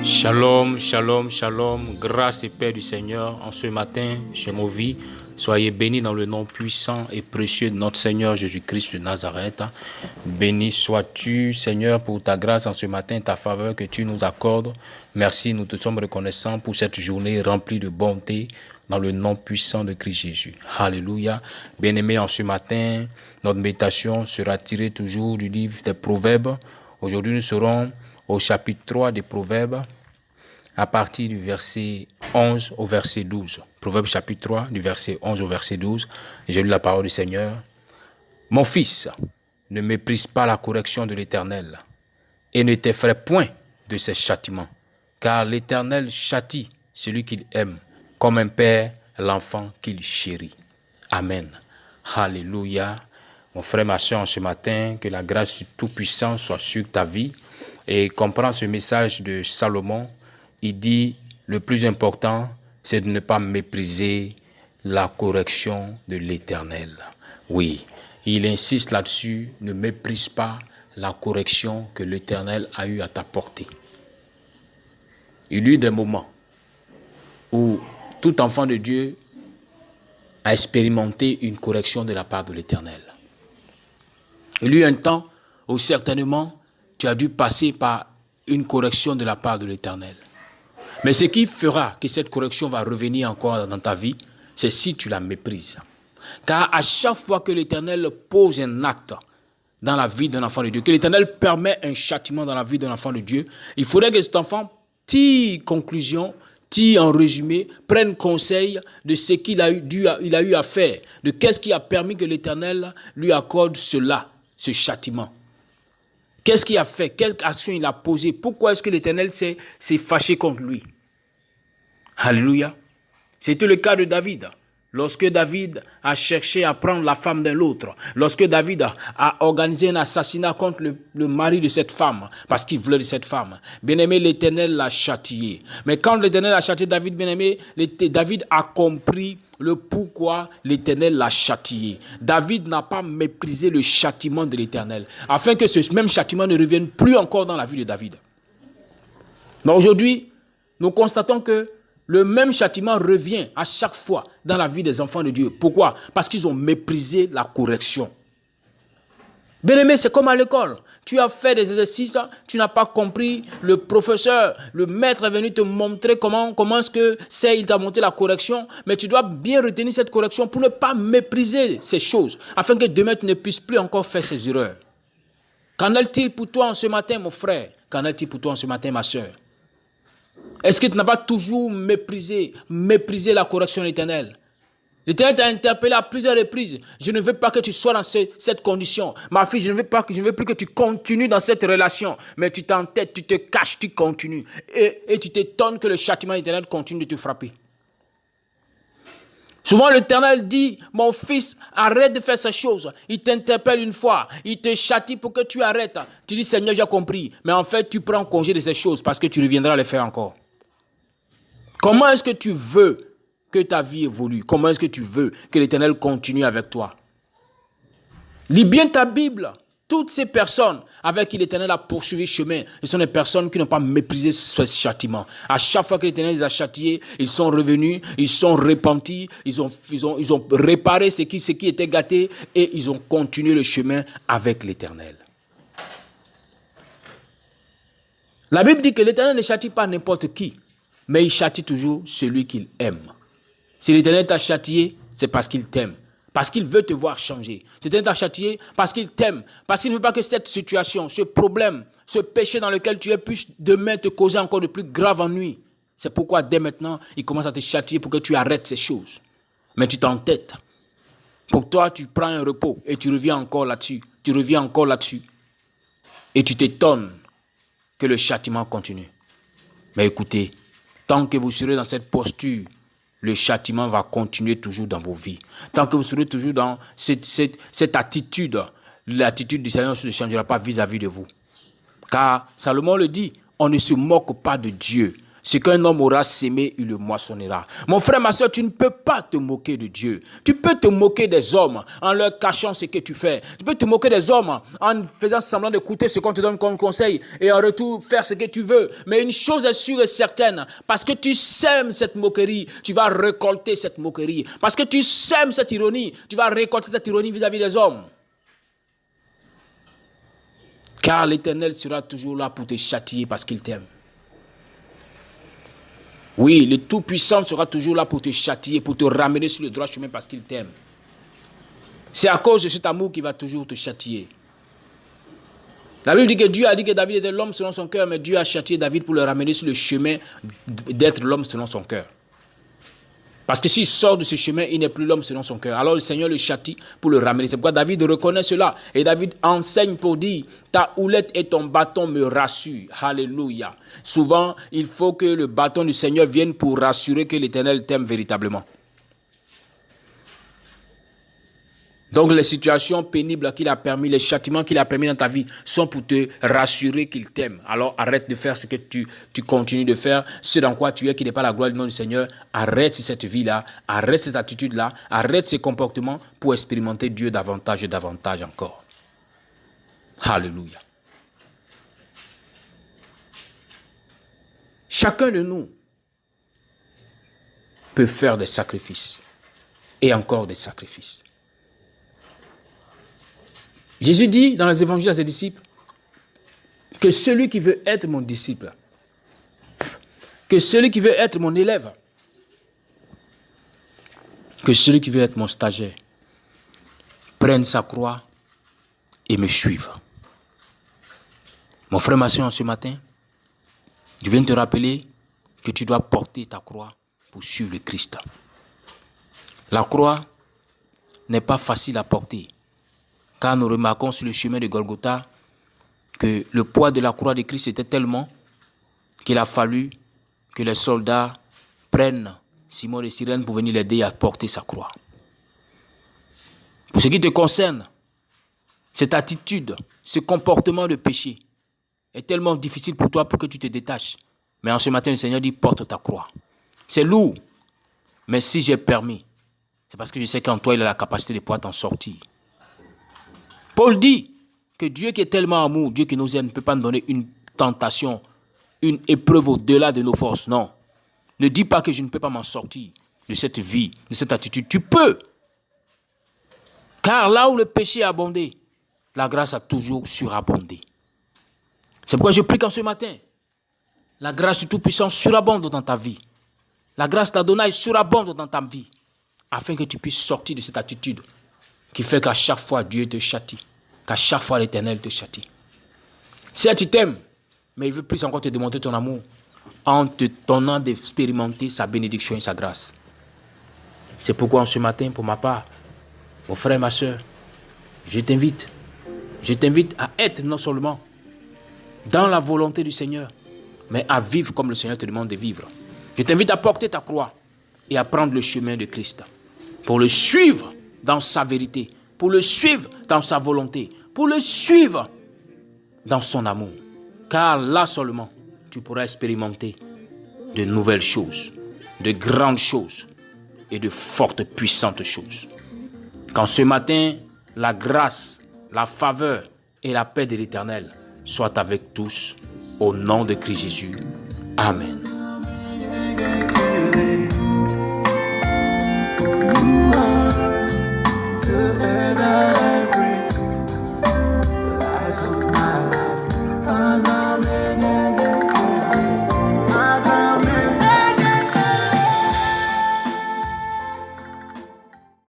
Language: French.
Shalom, shalom, shalom, grâce et paix du Seigneur en ce matin chez nos vies. Soyez bénis dans le nom puissant et précieux de notre Seigneur Jésus-Christ de Nazareth. Béni sois-tu, Seigneur, pour ta grâce en ce matin, ta faveur que tu nous accordes. Merci, nous te sommes reconnaissants pour cette journée remplie de bonté dans le nom puissant de Christ Jésus. Alléluia. Bien-aimés, en ce matin, notre méditation sera tirée toujours du livre des Proverbes. Aujourd'hui, nous serons au chapitre 3 des Proverbes, à partir du verset 11 au verset 12. Proverbes chapitre 3, du verset 11 au verset 12. J'ai lu la parole du Seigneur. Mon fils, ne méprise pas la correction de l'Éternel et ne t'effraie point de ses châtiments, car l'Éternel châtie celui qu'il aime, comme un père l'enfant qu'il chérit. Amen. Alléluia. Mon frère, ma soeur, en ce matin, que la grâce du Tout-Puissant soit sur ta vie. Et comprends ce message de Salomon. Il dit, le plus important, c'est de ne pas mépriser la correction de l'Éternel. Oui, il insiste là-dessus, ne méprise pas la correction que l'Éternel a eu à t'apporter. Il y a eu des moments où tout enfant de Dieu a expérimenté une correction de la part de l'Éternel. Il y a eu un temps où certainement tu as dû passer par une correction de la part de l'Éternel. Mais ce qui fera que cette correction va revenir encore dans ta vie, c'est si tu la méprises. Car à chaque fois que l'Éternel pose un acte dans la vie d'un enfant de Dieu, que l'Éternel permet un châtiment dans la vie d'un enfant de Dieu, il faudrait que cet enfant tire conclusion, tire en résumé, prenne conseil de ce qu'il a eu à faire, de qu'est-ce qui a permis que l'Éternel lui accorde cela, ce châtiment. Qu'est-ce qu'il a fait? Quelle action il a posée? Pourquoi est-ce que l'Éternel s'est fâché contre lui? Alléluia. C'était le cas de David. Lorsque David a cherché à prendre la femme d'un autre, lorsque David a organisé un assassinat contre le mari de cette femme, parce qu'il voulait de cette femme, bien-aimé, l'Éternel l'a châtié. Mais quand l'Éternel a châtié David, bien-aimé, David a compris le pourquoi l'Éternel l'a châtié. David n'a pas méprisé le châtiment de l'Éternel, afin que ce même châtiment ne revienne plus encore dans la vie de David. Mais aujourd'hui, nous constatons que le même châtiment revient à chaque fois dans la vie des enfants de Dieu. Pourquoi? Parce qu'ils ont méprisé la correction. Bien-aimé, c'est comme à l'école. Tu as fait des exercices, tu n'as pas compris. Le professeur, le maître est venu te montrer comment est-ce que il t'a montré la correction. Mais tu dois bien retenir cette correction pour ne pas mépriser ces choses, afin que demain tu ne puisses plus encore faire ces erreurs. Qu'en est-il pour toi en ce matin, mon frère? Qu'en est-il pour toi en ce matin, ma soeur? Est-ce que tu n'as pas toujours méprisé la correction éternelle? L'Éternel t'a interpellé à plusieurs reprises. Je ne veux pas que tu sois dans cette condition. Ma fille, je ne veux plus que tu continues dans cette relation. Mais tu t'entêtes, tu te caches, tu continues. Et tu t'étonnes que le châtiment éternel continue de te frapper. Souvent l'Éternel dit, mon fils, arrête de faire ces choses. Il t'interpelle une fois, il te châtie pour que tu arrêtes. Tu dis, Seigneur, j'ai compris. Mais en fait, tu prends congé de ces choses parce que tu reviendras les faire encore. Comment est-ce que tu veux que ta vie évolue? Comment est-ce que tu veux que l'Éternel continue avec toi? Lis bien ta Bible. Toutes ces personnes avec qui l'Éternel a poursuivi le chemin, ce sont des personnes qui n'ont pas méprisé ce châtiment. À chaque fois que l'Éternel les a châtiés, ils sont revenus, ils sont repentis, ils ont réparé ce qui était gâté et ils ont continué le chemin avec l'Éternel. La Bible dit que l'Éternel ne châtie pas n'importe qui, mais il châtie toujours celui qu'il aime. Si l'Éternel t'a châtié, c'est parce qu'il t'aime. Parce qu'il veut te voir changer. L'Éternel t'a châtié parce qu'il t'aime. Parce qu'il ne veut pas que cette situation, ce problème, ce péché dans lequel tu es puisse demain te causer encore de plus graves ennuis. C'est pourquoi dès maintenant, il commence à te châtier pour que tu arrêtes ces choses. Mais tu t'entêtes. Pour toi, tu prends un repos et tu reviens encore là-dessus. Tu reviens encore là-dessus. Et tu t'étonnes que le châtiment continue. Mais écoutez, tant que vous serez dans cette posture, le châtiment va continuer toujours dans vos vies. Tant que vous serez toujours dans cette attitude, l'attitude du Seigneur ne changera pas vis-à-vis de vous. Car Salomon le dit, on ne se moque pas de Dieu. Ce qu'un homme aura sémé, il le moissonnera. Mon frère, ma soeur, tu ne peux pas te moquer de Dieu. Tu peux te moquer des hommes en leur cachant ce que tu fais. Tu peux te moquer des hommes en faisant semblant d'écouter ce qu'on te donne comme conseil et en retour faire ce que tu veux. Mais une chose est sûre et certaine, parce que tu sèmes cette moquerie, tu vas récolter cette moquerie. Parce que tu sèmes cette ironie, tu vas récolter cette ironie vis-à-vis des hommes. Car l'Éternel sera toujours là pour te châtier parce qu'il t'aime. Oui, le Tout-Puissant sera toujours là pour te châtier, pour te ramener sur le droit chemin parce qu'il t'aime. C'est à cause de cet amour qu'il va toujours te châtier. La Bible dit que Dieu a dit que David était l'homme selon son cœur, mais Dieu a châtié David pour le ramener sur le chemin d'être l'homme selon son cœur. Parce que s'il sort de ce chemin, il n'est plus l'homme selon son cœur. Alors le Seigneur le châtie pour le ramener. C'est pourquoi David reconnaît cela. Et David enseigne pour dire, ta houlette et ton bâton me rassurent. Alléluia. Souvent, il faut que le bâton du Seigneur vienne pour rassurer que l'Éternel t'aime véritablement. Donc les situations pénibles qu'il a permis, les châtiments qu'il a permis dans ta vie sont pour te rassurer qu'il t'aime. Alors arrête de faire ce que tu continues de faire, ce dans quoi tu es qui n'est pas la gloire du nom du Seigneur. Arrête cette vie-là, arrête cette attitude-là, arrête ces comportements pour expérimenter Dieu davantage et davantage encore. Alléluia. Chacun de nous peut faire des sacrifices et encore des sacrifices. Jésus dit dans les évangiles à ses disciples que celui qui veut être mon disciple, que celui qui veut être mon élève, que celui qui veut être mon stagiaire, prenne sa croix et me suive. Mon frère, ma soeur, ce matin, je viens te rappeler que tu dois porter ta croix pour suivre le Christ. La croix n'est pas facile à porter. Car nous remarquons sur le chemin de Golgotha que le poids de la croix de Christ était tellement qu'il a fallu que les soldats prennent Simon de Cyrène pour venir l'aider à porter sa croix. Pour ce qui te concerne, cette attitude, ce comportement de péché est tellement difficile pour toi pour que tu te détaches. Mais en ce matin, le Seigneur dit, porte ta croix. C'est lourd, mais si j'ai permis, c'est parce que je sais qu'en toi, il a la capacité de pouvoir t'en sortir. Paul dit que Dieu qui est tellement amour, Dieu qui nous aime, ne peut pas nous donner une tentation, une épreuve au-delà de nos forces. Non. Ne dis pas que je ne peux pas m'en sortir de cette vie, de cette attitude. Tu peux. Car là où le péché a abondé, la grâce a toujours surabondé. C'est pourquoi je prie qu'en ce matin, la grâce du Tout-Puissant surabonde dans ta vie. La grâce d'Adonai surabonde dans ta vie, afin que tu puisses sortir de cette attitude qui fait qu'à chaque fois Dieu te châtie, qu'à chaque fois l'Éternel te châtie. Certes, il t'aime, mais il veut plus encore te démontrer ton amour en te donnant d'expérimenter sa bénédiction et sa grâce. C'est pourquoi en ce matin, pour ma part, mon frère et ma soeur, je t'invite à être non seulement dans la volonté du Seigneur, mais à vivre comme le Seigneur te demande de vivre. Je t'invite à porter ta croix et à prendre le chemin de Christ pour le suivre dans sa vérité, pour le suivre dans sa volonté, pour le suivre dans son amour. Car là seulement, tu pourras expérimenter de nouvelles choses, de grandes choses et de fortes, puissantes choses. Qu'en ce matin, la grâce, la faveur et la paix de l'Éternel soient avec tous, au nom de Christ Jésus. Amen.